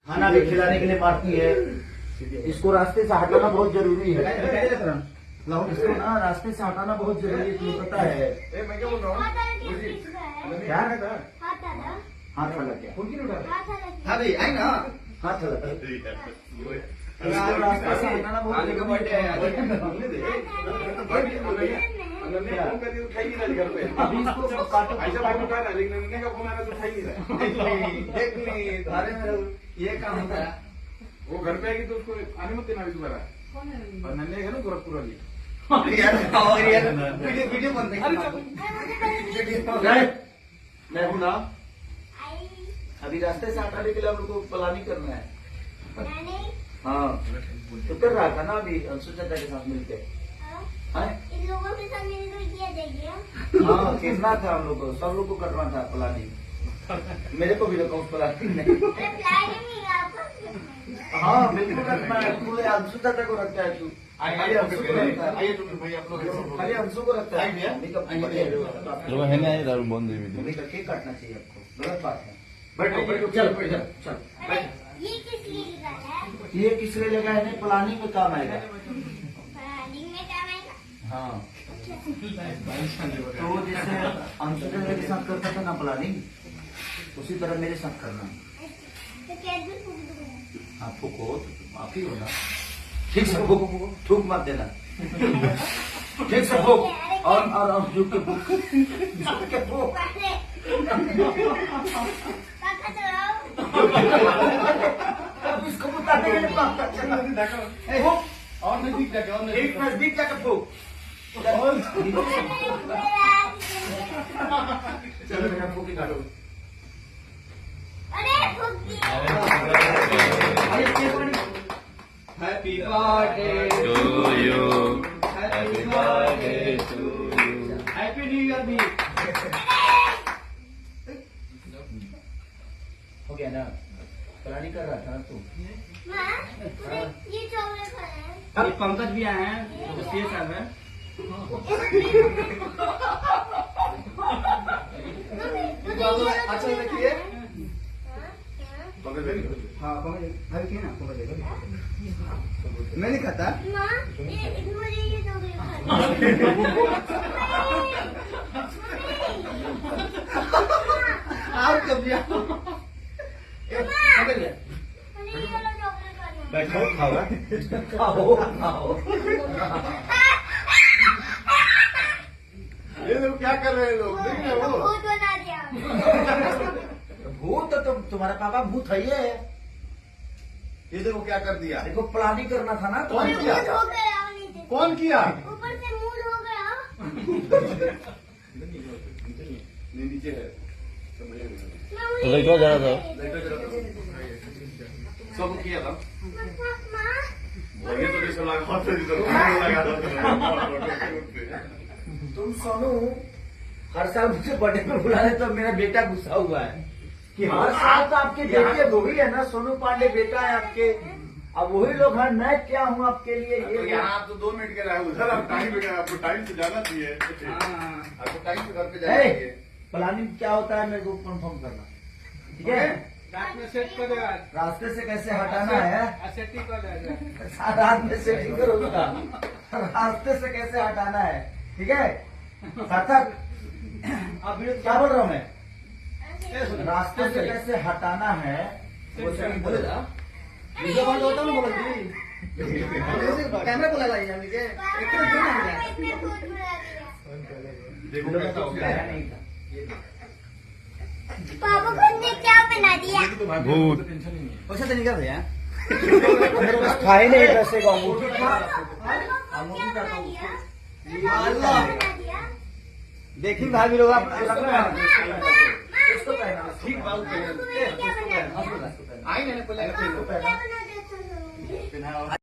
खाना भी खिलाने के लिए मारती है। इसको रास्ते से हटाना बहुत जरूरी है। इसको ना रास्ते से हटाना बहुत जरूरी है, तुम्हें पता है। मैं क्या बोल रहा हूँ? क्या हाथ वाला क्या? हाँ भाई आई ना, हाथ वाला इसको रास्ते से हटाना बहुत जरूरी है। अभी इसको काटो, लेकिन नन्हे का फोन आया तो उठाई नहीं रहा। देख ली धारे में ये काम होता है। वो घर पे आएगी तो उसको आने मत देना अभी दोबारा। और नन्हे है ना गोरखपुर वाली। वीडियो बंद मैं हूँ ना। अभी रास्ते से हटाने के लिए हम लोग को प्लानिंग करना है। हाँ तो कर रहा था ना अभी अंशु चाचा के साथ मिलकर। इन लोगों के साथ मिलकर किया जाएगा। हाँ करना था हम लोग को, सब लोग को करना था प्लानिंग। मेरे को भी रखा उस प्लानिंग में। हाँ बिल्कुल रखना है, पूरे अंशु चाचा को रखता है तू। खाली अंशु को रखता है, खाली अंशु को रखता है। केक काटना चाहिए आपको, गलत बात है। बैठो बैठो, चल चल चल। ये किस लिए लगाया है? ये किस लिए लगा है? नहीं प्लानिंग में काम आएगा। प्लानिंग में काम आएगा। हाँ तो जैसे अंशु चाचा के साथ करता था ना प्लानिंग, उसी तरह मेरे साथ करना। तो कैसे फूक दूंगा? आप फूको तो आप ही हो ना। ठीक से फूक, थूक मत देना। ठीक से फूक और झुक के फूक, झुक के फूक। पापा चलाओ। अब इसको बताने के लिए पापा चला। फूक और नजदीक जाके, और एक नजदीक जाके फूक। चलो बेटा फूक निकालो। अरे फूक दिया। Happy birthday to you. Happy birthday to you, happy new year भी। हो गया ना, प्लानिंग कर रहा था ना तू। माँ, ये चॉकलेट खाना है। ये पंकज भी आए हैं, तो ये सब है। अच्छा देखिए। हाँ पंकज भाई किए ना, पंकज मैं नहीं खाता। माँ, मुझे ये चॉकलेट खाना और कब दिया? है। मुझे ये वाला चॉकलेट खाना है। बैठो खाओ खाओ खाओ। ये लोग क्या कर रहे हैं लोग, देख रहे हो? भूत बना दिया। भूत तो तुम्हारा पापा भूत है ये। ये देखो क्या कर दिया। देखो प्लानिंग करना था ना। कौन मूड किया? हो गया नीचे। कौन किया? ऊपर से मूड हो गया। नीचे है। तो बैठो जरा तो। सब किया था। माँ, ये तो जैसे लगा तुम सोनू हर साल मुझे बर्थडे में बुलाने तो मेरा बेटा गुस्सा हुआ है कि हर साल तो आपके बेटे वही है ना, सोनू पांडे बेटा है आपके। अब वही लोग हैं, मैं क्या हूँ आपके लिए तो ये। यहाँ आप तो 2 मिनट के रहे उधर, आप टाइम पे गए, आपको टाइम से जाना चाहिए। आपको टाइम से घर पे जाना चाहिए। प्लानिंग क्या होता है मेरे को कंफर्म करना, ठीक है? रात में सेट कर देगा, रास्ते से कैसे हटाना है, सेटिंग कर देगा। रात में सेटिंग करोगा। रास्ते से कैसे हटाना है, ठीक है? सार्थक अब क्या बोल रहा हूँ मैं? रास्ते से कैसे हटाना है वो सही बोलेगा। वीडियो बंद होता ना बोला कैमरा को लगा पापा इतने भूत बना दिया। देखो कैसा हो गया। नहीं था पापा खुद ने क्या बना दिया? भूत। टेंशन ही नहीं है। वैसे तो नहीं कर रहे हैं। मेरे पास था ही नहीं पैसे का अंगूठी था। अंगूठी क्या बना दिया? अल्लाह। बना दिया? देखिए भाई लोग आप इसको पहना ठीक बात क्या बना दिया? आई मैंने पहले क्या बना दिया?